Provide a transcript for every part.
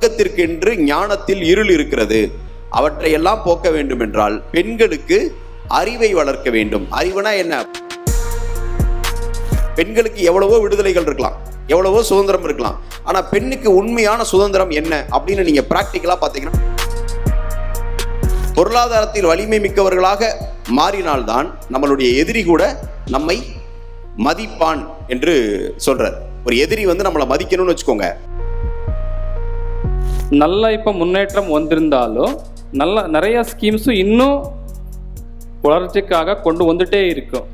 உலகத்திற்கென்று ஞானத்தில் இருள் இருக்கிறது. அவற்றையெல்லாம் போக்க வேண்டும் என்றால் பெண்களுக்கு அறிவை வளர்க்க வேண்டும். அறிவுனா என்ன? பெண்களுக்கு எவ்வளவோ விடுதலைகள் இருக்கலாம், எவ்வளவோ சுதந்திரம் இருக்கலாம். ஆனா பெண்ணுக்கு உண்மையான சுதந்திரம் என்ன அப்படின்னு நீங்க பிராக்டிக்கலா பாத்தீங்கன்னா, பொருளாதாரத்தில் வலிமை மிக்கவர்களாக மாறினால்தான் நம்மளுடைய எதிரி கூட நம்மை மதிப்பான் என்று சொல்றார். ஒரு எதிரி நம்மளை மதிக்கணும்னு வச்சுக்கோங்க. நல்ல இப்போ முன்னேற்றம் வந்திருந்தாலும் நிறைய ஸ்கீம்ஸும் இன்னும் வளர்ச்சிக்காக கொண்டு வந்துட்டே இருக்கும்.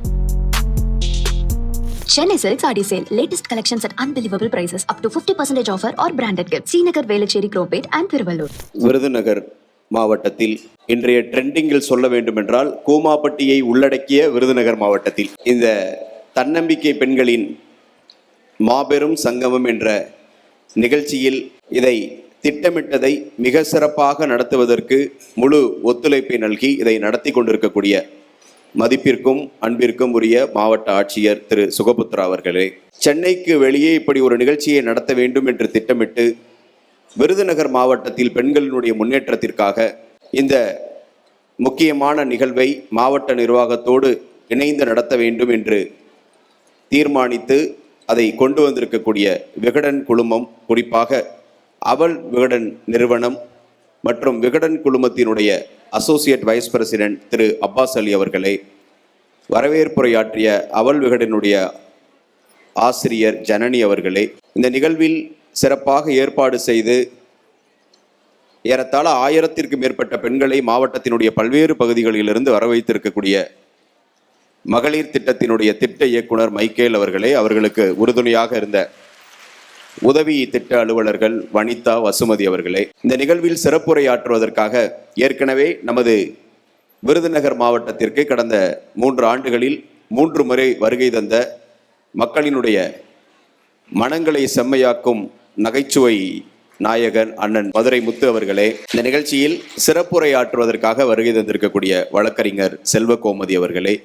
Chennai Silks Adi Sale. Latest collections at unbelievable prices. Up to 50% offer or branded gifts. Srinagar, Velachery, Cropate and Thiruvallur. Virudhunagar மாவட்டத்தில் இன்றைய ட்ரெண்டிங்கில் சொல்ல வேண்டும் என்றால் கூமாப்பட்டியை உள்ளடக்கிய விருதுநகர் மாவட்டத்தில் இந்த தன்னம்பிக்கை பெண்களின் மாபெரும் சங்கமம் என்ற நிகழ்ச்சியில் இதை திட்டமிட்டதை மிக சிறப்பாக நடத்துவதற்கு முழு ஒத்துழைப்பை நல்கி இதை நடத்தி கொண்டிருக்கக்கூடிய மதிப்பிற்கும் அன்பிற்கும் உரிய மாவட்ட ஆட்சியர் திரு சுகபுத்ரா அவர்களே, சென்னைக்கு வெளியே இப்படி ஒரு நிகழ்ச்சியை நடத்த வேண்டும் என்று திட்டமிட்டு விருதுநகர் மாவட்டத்தில் பெண்களினுடைய முன்னேற்றத்திற்காக இந்த முக்கியமான நிகழ்வை மாவட்ட நிர்வாகத்தோடு இணைந்து நடத்த வேண்டும் என்று தீர்மானித்து அதை கொண்டு வந்திருக்கக்கூடிய விகடன் குழுமம், குறிப்பாக அவல் விகடன் நிறுவனம் மற்றும் விகடன் குழுமத்தினுடைய அசோசியேட் வைஸ் பிரசிடென்ட் திரு அப்பாஸ் அலி அவர்களே, வரவேற்புரையாற்றிய அவல் விகடனுடைய ஆசிரியர் ஜனனி அவர்களே, இந்த நிகழ்வில் சிறப்பாக ஏற்பாடு செய்து ஏறத்தாழ 1000க்கும் மேற்பட்ட பெண்களை மாவட்டத்தினுடைய பல்வேறு பகுதிகளிலிருந்து வரவைத்திருக்கக்கூடிய மகளிர் திட்டத்தினுடைய திட்ட இயக்குனர் மைக்கேல் அவர்களே, அவர்களுக்கு உறுதுணையாக இருந்த உதவி திட்ட அலுவலர்கள் வனிதா, வசுமதி அவர்களே, இந்த நிகழ்வில் சிறப்புரையாற்றுவதற்காக ஏற்கனவே நமது விருதுநகர் மாவட்டத்திற்கு கடந்த 3 ஆண்டுகளில் 3 முறை வருகை தந்த மக்களினுடைய மனங்களை செம்மையாக்கும் நகைச்சுவை நாயகன் அண்ணன் மதுரை முத்து அவர்களே, இந்த நிகழ்ச்சியில் சிறப்புரையாற்றுவதற்காக வருகை தந்திருக்கக்கூடிய வழக்கறிஞர் செல்வ கோமதி அவர்களே,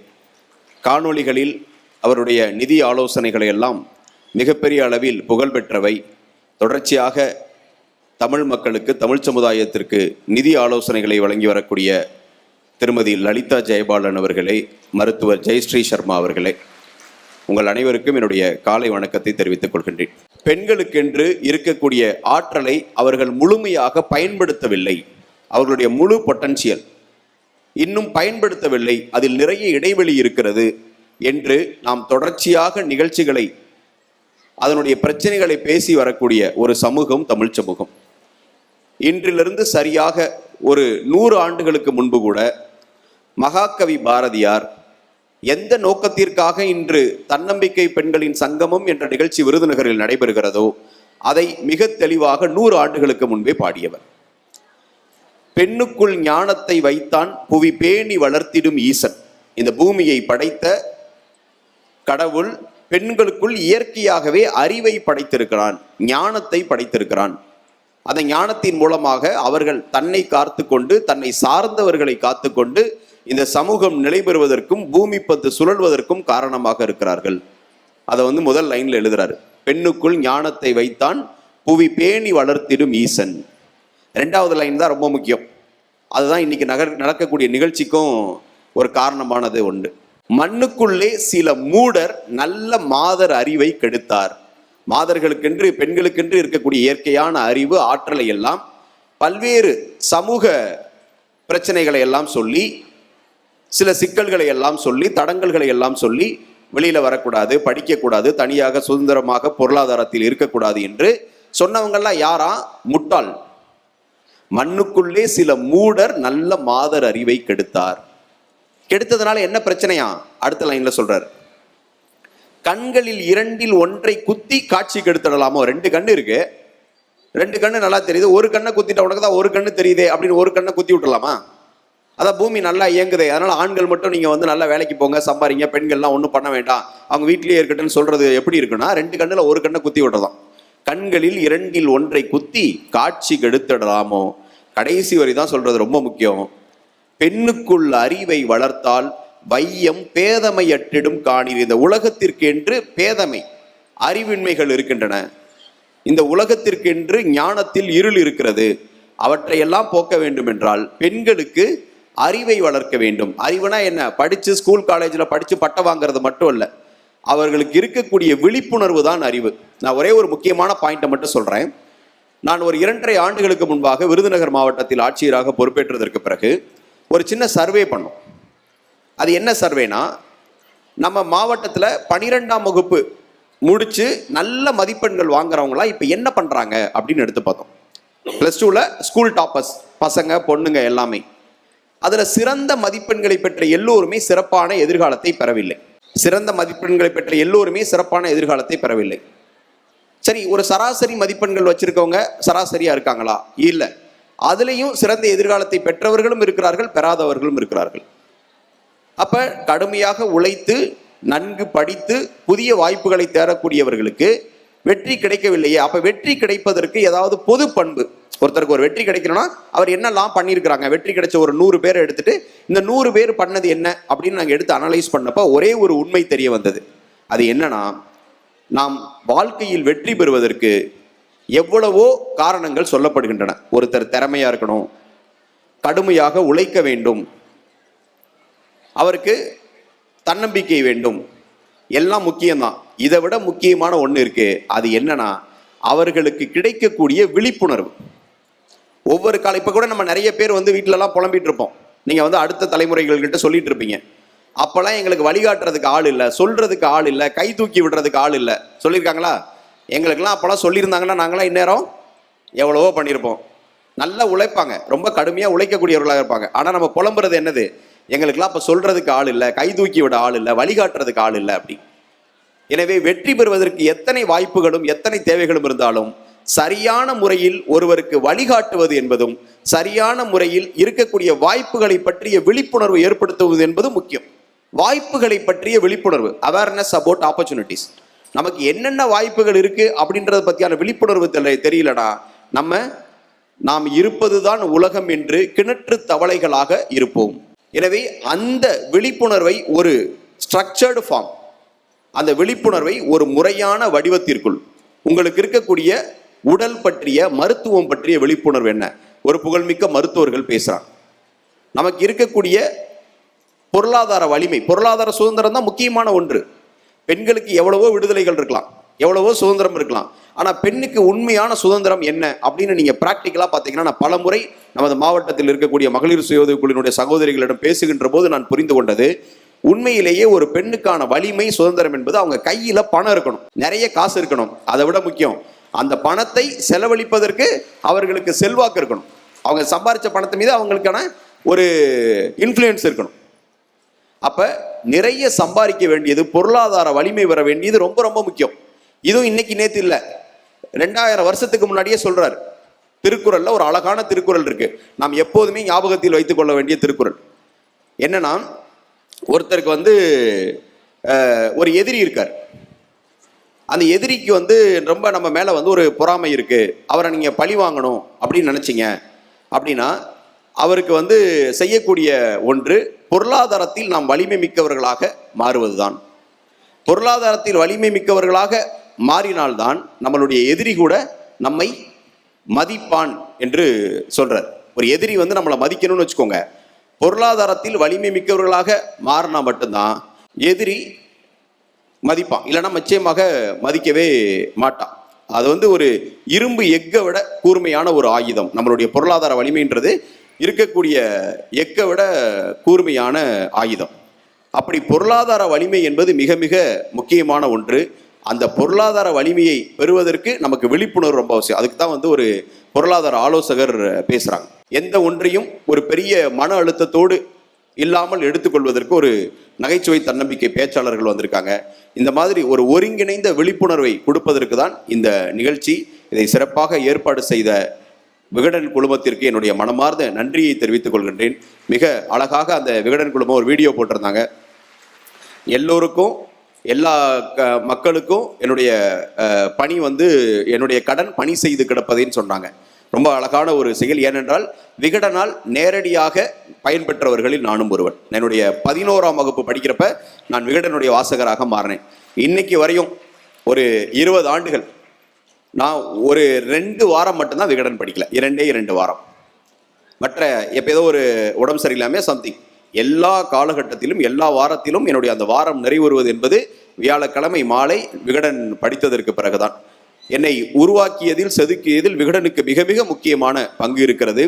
காணொளிகளில் அவருடைய நிதி ஆலோசனைகளை எல்லாம் மிகப்பெரிய அளவில் புகழ்பெற்றவை, தொடர்ச்சியாக தமிழ் மக்களுக்கு, தமிழ் சமுதாயத்திற்கு நிதி ஆலோசனைகளை வழங்கி வரக்கூடிய திருமதி லலிதா ஜெயபாலன் அவர்களே, மருத்துவர் ஜெயஸ்ரீ சர்மா அவர்களே, உங்கள் அனைவருக்கும் என்னுடைய காலை வணக்கத்தை தெரிவித்துக் கொள்கின்றேன். பெண்களுக்கென்று இருக்கக்கூடிய ஆற்றலை அவர்கள் முழுமையாக பயன்படுத்தவில்லை. அவர்களுடைய முழு பொட்டன்ஷியல் இன்னும் பயன்படுத்தவில்லை. அதில் நிறைய இடைவெளி இருக்கிறது என்று நாம் தொடர்ச்சியாக நிகழ்ச்சிகளை, அதனுடைய பிரச்சனைகளை பேசி வரக்கூடிய ஒரு சமூகம் தமிழ் சமூகம். இன்றிலிருந்து சரியாக ஒரு 100 ஆண்டுகளுக்கு முன்பு கூட மகாகவி பாரதியார் எந்த நோக்கத்திற்காக இன்று தன்னம்பிக்கை பெண்களின் சங்கமம் என்ற நிகழ்ச்சி விருதுநகரில் நடைபெறுகிறதோ அதை மிக தெளிவாக 100 ஆண்டுகளுக்கு முன்பே பாடியவர். பெண்ணுக்குள் ஞானத்தை வைத்தான் புவி பேணி வளர்த்திடும் ஈசன். இந்த பூமியை படைத்த கடவுள் பெண்களுக்குள் இயற்கையாகவே அறிவை படைத்திருக்கிறான், ஞானத்தை படைத்திருக்கிறான். அந்த ஞானத்தின் மூலமாக அவர்கள் தன்னை காத்து கொண்டு, தன்னை சார்ந்தவர்களை காத்து கொண்டு இந்த சமூகம் நிலை பெறுவதற்கும் பூமி பந்து சுழல்வதற்கும் காரணமாக இருக்கிறார்கள். அதை முதல் லைன்ல எழுதுறாரு. பெண்ணுக்குள் ஞானத்தை வைத்தான் புவி பேணி வளர்த்திடும் ஈசன். 2வது லைன் தான் ரொம்ப முக்கியம். அதுதான் இன்னைக்கு நடக்கக்கூடிய நிகழ்ச்சிக்கும் ஒரு காரணமானது ஒன்று. மண்ணுக்குள்ளே சில மூடர் நல்ல மாதர் அறிவை கெடுத்தார். மாதர்களுக்கென்று, பெண்களுக்கென்று இருக்கக்கூடிய இயற்கையான அறிவு, ஆற்றலை எல்லாம் பல்வேறு சமூக பிரச்சனைகளை எல்லாம் சொல்லி, சில சிக்கல்களை எல்லாம் சொல்லி, தடங்கல்களை எல்லாம் சொல்லி, வெளியில வரக்கூடாது, படிக்கக்கூடாது, தனியாக சுதந்திரமாக பொருளாதாரத்தில் இருக்கக்கூடாது என்று சொன்னவங்கெல்லாம் யாரா? முட்டாள். மண்ணுக்குள்ளே சில மூடர் நல்ல மாதர் அறிவை கெடுத்தார். கெடுத்ததுனால என்ன பிரச்சனையா? அடுத்த லைன்ல சொல்றார். கண்களில் 2ல் ஒன்றை குத்தி காட்சி கெடுத்துடலாமோ. 2 கண்ணு இருக்கு, 2 கண்ணு நல்லா தெரியுது, ஒரு கண்ணை குத்திட்ட உனக்கு தான் ஒரு கண்ணு தெரியுதே அப்படின்னு ஒரு கண்ணை குத்தி விட்டுலாமா? அதான் பூமி நல்லா இயங்குதே, அதனால ஆண்கள் மட்டும் நீங்க நல்லா வேலைக்கு போங்க, சம்பாதிங்க, பெண்கள்லாம் ஒன்றும் பண்ண வேண்டாம், அவங்க வீட்லயே இருக்கட்டும்னு சொல்றது எப்படி இருக்குன்னா, 2 கண்ணுல ஒரு கண்ணை குத்தி விட்டுறதான். கண்களில் 2ல் ஒன்றை குத்தி காட்சி கெடுத்துடலாமோ. கடைசி வரி தான் சொல்றது ரொம்ப முக்கியம். பெண்ணுக்குள் அறிவை வளர்த்தால் வையம் பேதமையற்றிடும் காணீர். இந்த உலகத்திற்கு என்று பேதமை, அறிவின்மைகள் இருக்கின்றன. இந்த உலகத்திற்கென்று ஞானத்தில் இருள் இருக்கிறது, அவற்றையெல்லாம் போக்க வேண்டும் என்றால் பெண்களுக்கு அறிவை வளர்க்க வேண்டும். அறிவுனா என்ன? படிச்சு ஸ்கூல் காலேஜில் படிச்சு பட்டம் வாங்குறது மட்டும் இல்லை, அவர்களுக்கு இருக்கக்கூடிய விழிப்புணர்வு தான் அறிவு. நான் ஒரே ஒரு முக்கியமான பாயிண்ட்டை மட்டும் சொல்றேன். நான் ஒரு 2.5 ஆண்டுகளுக்கு முன்பாக விருதுநகர் மாவட்டத்தில் ஆட்சியராக பொறுப்பேற்றதற்கு பிறகு ஒரு சின்ன சர்வே பண்ணோம். அது என்ன சர்வேனா, நம்ம மாவட்டத்தில் 12ஆம் வகுப்பு முடிச்சு நல்ல மதிப்பெண்கள் வாங்குறவங்களாம் இப்போ என்ன பண்ணுறாங்க அப்படின்னு எடுத்து பார்த்தோம். +2ல் ஸ்கூல் டாப்பர்ஸ் பசங்க பொண்ணுங்க எல்லாமே, அதில் சிறந்த மதிப்பெண்களை பெற்ற எல்லோருமே சிறப்பான எதிர்காலத்தை பெறவில்லை. சிறந்த மதிப்பெண்களை பெற்ற எல்லோருமே சிறப்பான எதிர்காலத்தை பெறவில்லை. சரி, ஒரு சராசரி மதிப்பெண்கள் வச்சிருக்கவங்க சராசரியா இருக்காங்களா? இல்லை. அதுலேயும் சிறந்த எதிர்காலத்தை பெற்றவர்களும் இருக்கிறார்கள், பெறாதவர்களும் இருக்கிறார்கள். அப்ப கடுமையாக உழைத்து நன்கு படித்து புதிய வாய்ப்புகளை தேடக்கூடியவர்களுக்கு வெற்றி கிடைக்கவில்லையே. அப்ப வெற்றி கிடைப்பதற்கு ஏதாவது பொது பண்பு, ஒருத்தருக்கு ஒரு வெற்றி கிடைக்கணும்னா அவர் என்னெல்லாம் பண்ணியிருக்கிறாங்க, வெற்றி கிடைச்ச ஒரு 100 பேரை எடுத்துட்டு இந்த 100 பேர் பண்ணது என்ன அப்படின்னு நாங்கள் எடுத்து அனலைஸ் பண்ணப்ப ஒரே ஒரு உண்மை தெரிய வந்தது. அது என்னன்னா, நாம் வாழ்க்கையில் வெற்றி பெறுவதற்கு எவ்வளவோ காரணங்கள் சொல்லப்படுகின்றன. ஒருத்தர் திறமையா இருக்கணும், கடுமையாக உழைக்க வேண்டும், அவருக்கு தன்னம்பிக்கை வேண்டும், எல்லாம் முக்கியம்தான். இதை விட முக்கியமான ஒன்று இருக்கு. அது என்னன்னா, அவர்களுக்கு கிடைக்கக்கூடிய விழிப்புணர்வு. ஒவ்வொரு காலம் இப்போ கூட நம்ம நிறைய பேர் வீட்டிலலாம் புலம்பிட்டு இருப்போம். நீங்கள் அடுத்த தலைமுறைகள்கிட்ட சொல்லிட்டு இருப்பீங்க, அப்போல்லாம் எங்களுக்கு வழிகாட்டுறதுக்கு ஆள் இல்லை, சொல்றதுக்கு ஆள் இல்லை, கை தூக்கி விடுறதுக்கு ஆள் இல்லை. சொல்லியிருக்காங்களா? எங்களுக்கெல்லாம் அப்போல்லாம் சொல்லியிருந்தாங்கன்னா நாங்களாம் இந்நேரம் எவ்வளவோ பண்ணியிருப்போம். நல்லா உழைப்பாங்க, ரொம்ப கடுமையாக உழைக்கக்கூடியவர்களாக இருப்பாங்க. ஆனால் நம்ம புலம்புறது என்னது? எங்களுக்கெல்லாம் அப்போ சொல்றதுக்கு ஆள் இல்லை, கை தூக்கி விட ஆள் இல்லை, வழிகாட்டுறதுக்கு ஆள் இல்லை அப்படி. எனவே வெற்றி பெறுவதற்கு எத்தனை வாய்ப்புகளும் எத்தனை தேவைகளும் இருந்தாலும் சரியான முறையில் ஒருவருக்கு வழிகாட்டுவது என்பதும் சரியான முறையில் இருக்கக்கூடிய வாய்ப்புகளை பற்றிய விழிப்புணர்வு ஏற்படுத்துவது என்பதும் முக்கியம். வாய்ப்புகளை பற்றிய விழிப்புணர்வு, அவேர்னஸ் அபவுட் ஆப்பர்ச்சுனிட்டிஸ். நமக்கு என்னென்ன வாய்ப்புகள் இருக்கு அப்படின்றத பத்தியான விழிப்புணர்வு தெரியலனா நாம் இருப்பதுதான் உலகம் என்று கிணற்று தவளைகளாக இருப்போம். எனவே அந்த விழிப்புணர்வை ஒரு ஸ்ட்ரக்சர்டு ஃபார்ம், அந்த விழிப்புணர்வை ஒரு முறையான வடிவத்திற்குள், உங்களுக்கு இருக்கக்கூடிய உடல் பற்றிய மருத்துவம் பற்றிய விழிப்புணர்வு என்ன? ஒரு புகழ்மிக்க மருத்துவர்கள் பேசுறாங்க. நமக்கு இருக்கக்கூடிய பொருளாதார வலிமை, பொருளாதார சுதந்திரம் தான் முக்கியமான ஒன்று. பெண்களுக்கு எவ்வளவோ விடுதலைகள் இருக்கலாம், எவ்வளவோ சுதந்திரம் இருக்கலாம். ஆனா பெண்ணுக்கு உண்மையான சுதந்திரம் என்ன அப்படின்னு நீங்க பிராக்டிக்கலா பாத்தீங்கன்னா, நான் பல முறை நமது மாவட்டத்தில் இருக்கக்கூடிய மகளிர் சுய உதவி குழுவினுடைய சகோதரிகளிடம் பேசுகின்ற போது நான் புரிந்து கொண்டது, உண்மையிலேயே ஒரு பெண்ணுக்கான வலிமை சுதந்திரம் என்பது அவங்க கையில பணம் இருக்கணும், நிறைய காசு இருக்கணும். அதை விட முக்கியம், அந்த பணத்தை செலவழிப்பதற்கு அவர்களுக்கு செல்வாக்கு இருக்கணும். அவங்க சம்பாதிச்ச பணத்தை மீது அவங்களுக்கான ஒரு இன்ஃப்ளூயன்ஸ் இருக்கணும். அப்ப நிறைய சம்பாதிக்க வேண்டியது, பொருளாதார வலிமை வர வேண்டியது ரொம்ப ரொம்ப முக்கியம். இதுவும் இன்னைக்கு நேத்து இல்லை, 2000 வருஷத்துக்கு முன்னாடியே சொல்றாரு. திருக்குறள்ல ஒரு அழகான திருக்குறள் இருக்கு, நாம் எப்போதுமே ஞாபகத்தில் வைத்துக் கொள்ள வேண்டிய திருக்குறள். என்னன்னா, ஒருத்தருக்கு ஒரு எதிரி இருக்கார். அந்த எதிரிக்கு ரொம்ப நம்ம மேல ஒரு பொறாமை இருக்கு, அவரை நீங்க பழி வாங்கணும் அப்படின்னு நினைச்சீங்க அப்படின்னா, அவருக்கு செய்யக்கூடிய ஒன்று, பொருளாதாரத்தில் நாம் வலிமை மிக்கவர்களாக மாறுவதுதான். பொருளாதாரத்தில் வலிமை மிக்கவர்களாக மாறினால்தான் நம்மளுடைய எதிரி கூட நம்மை மதிப்பான் என்று சொல்றார். ஒரு எதிரி நம்மளை மதிக்கணும்னு வச்சுக்கோங்க, பொருளாதாரத்தில் வலிமை மிக்கவர்களாக மாறினா மட்டும்தான் எதிரி மதிப்பான், இல்லைன்னா நிச்சயமாக மதிக்கவே மாட்டான். அது ஒரு இரும்பு எக்கை விட கூர்மையான ஒரு ஆயுதம். நம்மளுடைய பொருளாதார வலிமைன்றது இருக்கக்கூடிய எக்கை விட கூர்மையான ஆயுதம். அப்படி பொருளாதார வலிமை என்பது மிக மிக முக்கியமான ஒன்று. அந்த பொருளாதார வலிமையை பெறுவதற்கு நமக்கு விழிப்புணர்வு ரொம்ப அவசியம். அதுக்கு தான் ஒரு பொருளாதார ஆலோசகர் பேசுறாங்க. எந்த ஒன்றையும் ஒரு பெரிய மன அழுத்தத்தோடு இல்லாமல் எடுத்துக்கொள்வதற்கு ஒரு நகைச்சுவை தன்னம்பிக்கை பேச்சாளர்கள் வந்திருக்காங்க. இந்த மாதிரி ஒரு ஒருங்கிணைந்த விழிப்புணர்வை கொடுப்பதற்கு தான் இந்த நிகழ்ச்சி. இதை சிறப்பாக ஏற்பாடு செய்த விகடன் குழுமத்திற்கு என்னுடைய மனமார்ந்த நன்றியை தெரிவித்துக் கொள்கின்றேன். மிக அழகாக அந்த விகடன் குழுமம் ஒரு வீடியோ போட்டிருந்தாங்க. எல்லோருக்கும், எல்லா மக்களுக்கும் என்னுடைய பணி என்னுடைய கடன் பணி செய்து கிடப்பதைன்னு சொன்னாங்க. ரொம்ப அழகான ஒரு செயல். ஏனென்றால் விகடனால் நேரடியாக பயன்பெற்றவர்களில் நானும் ஒருவன். என்னுடைய 11ஆம் வகுப்பு படிக்கிறப்ப நான் விகடனுடைய வாசகராக மாறினேன். இன்னைக்கு வரையும் ஒரு 20 ஆண்டுகள் நான் ஒரு 2 வாரம் மட்டும்தான் விகடன் படிக்கல, 2 வாரம். மற்ற எப்போ ஒரு உடம்பு சரியில்லாமல் சம்திங் எல்லா காலகட்டத்திலும் எல்லா வாரத்திலும் என்னுடைய அந்த வாரம் நிறைவேறுவது என்பது வியாழக்கிழமை மாலை விகடன் படித்ததற்கு பிறகுதான். என்னை உருவாக்கியதில் செதுக்கியதில் விகடனுக்கு மிக மிக முக்கியமான பங்கு இருக்கிறது.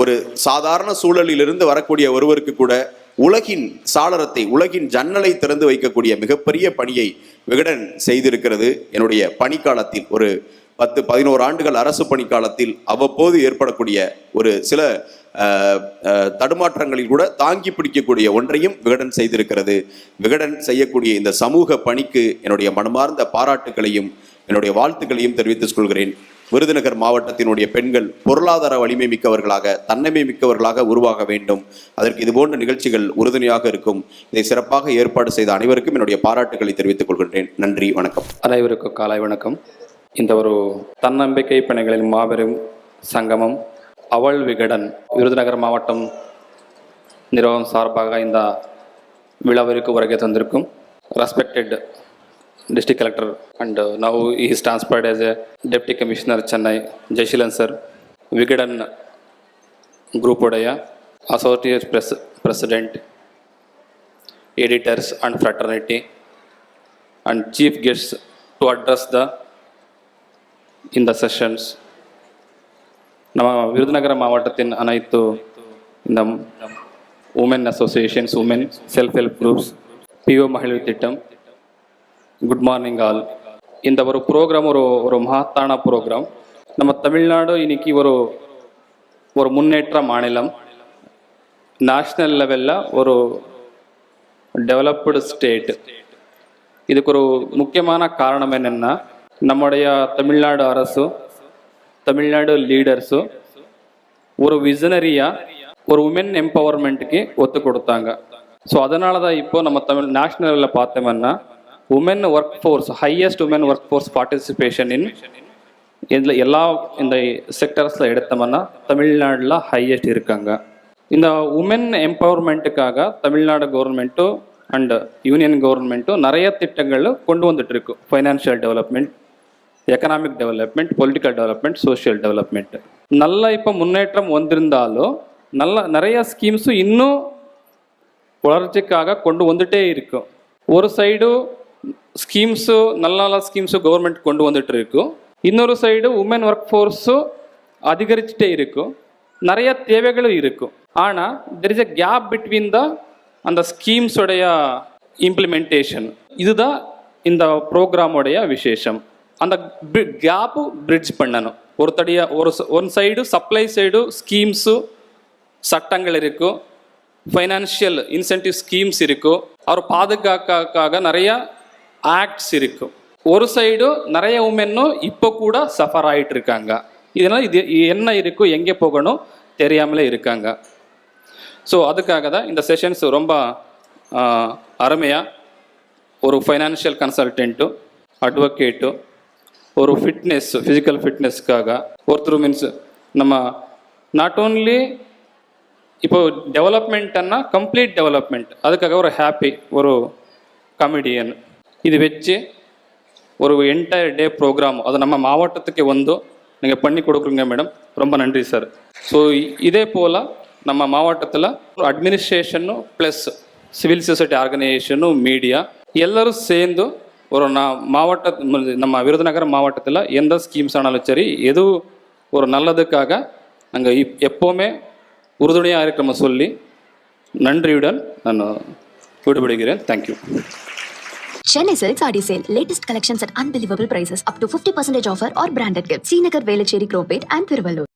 ஒரு சாதாரண சூழலிலிருந்து வரக்கூடிய ஒருவருக்கு கூட உலகின் சாளரத்தை, உலகின் ஜன்னலை திறந்து வைக்கக்கூடிய மிகப்பெரிய பணியை விகடன் செய்திருக்கிறது. என்னுடைய பணிக்காலத்தில் ஒரு 10-11 ஆண்டுகள் அரசு பணிக்காலத்தில் அவ்வப்போது ஏற்படக்கூடிய ஒரு சில தடுமாற்றங்களில் கூட தாங்கி பிடிக்கக்கூடிய ஒன்றையும் விகடன் செய்திருக்கிறது. விகடன் செய்யக்கூடிய இந்த சமூக பணிக்கு என்னுடைய மனமார்ந்த பாராட்டுகளையும் என்னுடைய வாழ்த்துக்களையும் தெரிவித்துக் கொள்கிறேன். விருதுநகர் மாவட்டத்தினுடைய பெண்கள் பொருளாதார வலிமை மிக்கவர்களாக, தன்னமை மிக்கவர்களாக உருவாக வேண்டும். அதற்கு இதுபோன்ற நிகழ்ச்சிகள் உறுதுணையாக இருக்கும். இதை சிறப்பாக ஏற்பாடு செய்த அனைவருக்கும் என்னுடைய பாராட்டுகளை தெரிவித்துக் கொள்கின்றேன். நன்றி, வணக்கம். அனைவருக்கும் காலை வணக்கம். இந்த ஒரு தன்னம்பிக்கை பணிகளின் மாபெரும் சங்கமம் அவள் விகடன் விருதுநகர் மாவட்டம் நிர்வாகம் சார்பாக இந்த விழாவிற்கு வருகை தந்திருக்கும் respected District Collector and now he is transferred as a Deputy Commissioner Chennai, Jaishilan sir, Vigadan Group Odaya, Associate President, Editors and Fraternity, and Chief Guests to address in the sessions. நம்ம விருதுநகர மாவட்டத்தின் அனைத்து இந்த woman associations, woman self help groups, PO மகளிர் திட்டம், good morning all. இந்த ஒரு program ஒரு மகத்தான ப்ரோக்ராம். நம்ம தமிழ்நாடு இன்னைக்கு ஒரு முன்னேற்ற மாநிலம், நேஷ்னல் லெவலில் ஒரு டெவலப்டு ஸ்டேட். இதுக்கு ஒரு முக்கியமான காரணம் என்னென்னா, நம்முடைய தமிழ்நாடு அரசு, தமிழ்நாடு லீடர்ஸு ஒரு விசனரியாக ஒரு உமன் எம்பவர்மெண்ட்டுக்கு ஒத்து கொடுத்தாங்க. ஸோ அதனால தான் இப்போது நம்ம நேஷ்னல் லெவலில் பார்த்தோம்னா woman workforce, highest woman workforce participation இதில் எல்லா இந்த செக்டர்ஸில் எடுத்தோம்னா தமிழ்நாட்டில் ஹையஸ்ட் இருக்காங்க. இந்த உமன் எம்பவர்மெண்ட்டுக்காக தமிழ்நாடு கவர்மெண்ட்டும் அண்ட் யூனியன் கவர்மெண்ட்டும் நிறைய திட்டங்கள் கொண்டு வந்துட்டு இருக்கு. Financial development, economic development, political development, social development. நல்லா இப்போ முன்னேற்றம் வந்திருந்தாலும் நிறைய ஸ்கீம்ஸும் இன்னும் வளர்ச்சிக்காக கொண்டு வந்துட்டே இருக்கும். ஒரு சைடு ஸ்கீம்ஸு நல்ல ஸ்கீம்ஸு கவர்மெண்ட் கொண்டு வந்துட்டு இருக்கும், இன்னொரு சைடு உமன் ஒர்க் ஃபோர்ஸும் அதிகரிச்சுட்டே இருக்கும், நிறைய தேவைகளும் இருக்கும். ஆனால் there is a gap between அந்த ஸ்கீம்ஸோடைய இம்ப்ளிமெண்டேஷன். இதுதான் இந்த ப்ரோக்ராமோடைய விசேஷம். அந்த கேப்பு பிரிட்ஜ் பண்ணணும். ஒரு சைடு சப்ளை சைடு ஸ்கீம்ஸு சட்டங்கள் இருக்கும், ஃபைனான்ஷியல் இன்சென்டிவ் ஸ்கீம்ஸ் இருக்கும், அவர் பாதுகாக்காக நிறைய ஆக்ட்ஸ் இருக்கும். ஒரு சைடு நிறைய உமனும் இப்போ கூட சஃபர் ஆகிட்டு இருக்காங்க. இதனால் இது என்ன இருக்கும், எங்கே போகணும் தெரியாமலே இருக்காங்க. ஸோ அதுக்காக தான் இந்த செஷன்ஸ் ரொம்ப அருமையாக ஒரு ஃபைனான்ஷியல் கன்சல்டன்ட்டு, அட்வொகேட்டு, ஒரு ஃபிட்னஸ், ஃபிசிக்கல் ஃபிட்னஸ்க்காக ஒருத்தர் மீன்ஸ் நம்ம நாட் ஓன்லி இப்போ டெவலப்மெண்ட்னா கம்ப்ளீட் டெவலப்மெண்ட், அதுக்காக ஒரு ஹாப்பி ஒரு கமெடியன் இது வச்சு ஒரு என்டையர் டே ப்ரோக்ராம் அது நம்ம மாவட்டத்துக்கு நீங்கள் பண்ணி கொடுக்குறீங்க மேடம், ரொம்ப நன்றி சார். ஸோ இதே போல் நம்ம மாவட்டத்தில் அட்மினிஸ்ட்ரேஷனும் ப்ளஸ் சிவில் சொசைட்டி ஆர்கனைசேஷனும் மீடியா எல்லோரும் சேர்ந்து ஒரு நம்ம விருதுநகர் மாவட்டத்தில் எந்த ஸ்கீம்ஸ் ஆனாலும் சரி, எது ஒரு நல்லதுக்காக நாங்கள் எப்போவுமே உறுதுணையாக இருக்கிறோம் சொல்லி நன்றியுடன் நான் விடுபடுகிறேன். Thank you. Chennai Silk Saree Sale. Latest collections at unbelievable prices. Up to 50% offer or branded gifts. Srinagar, Velachery, Cropate and Thiruvallur.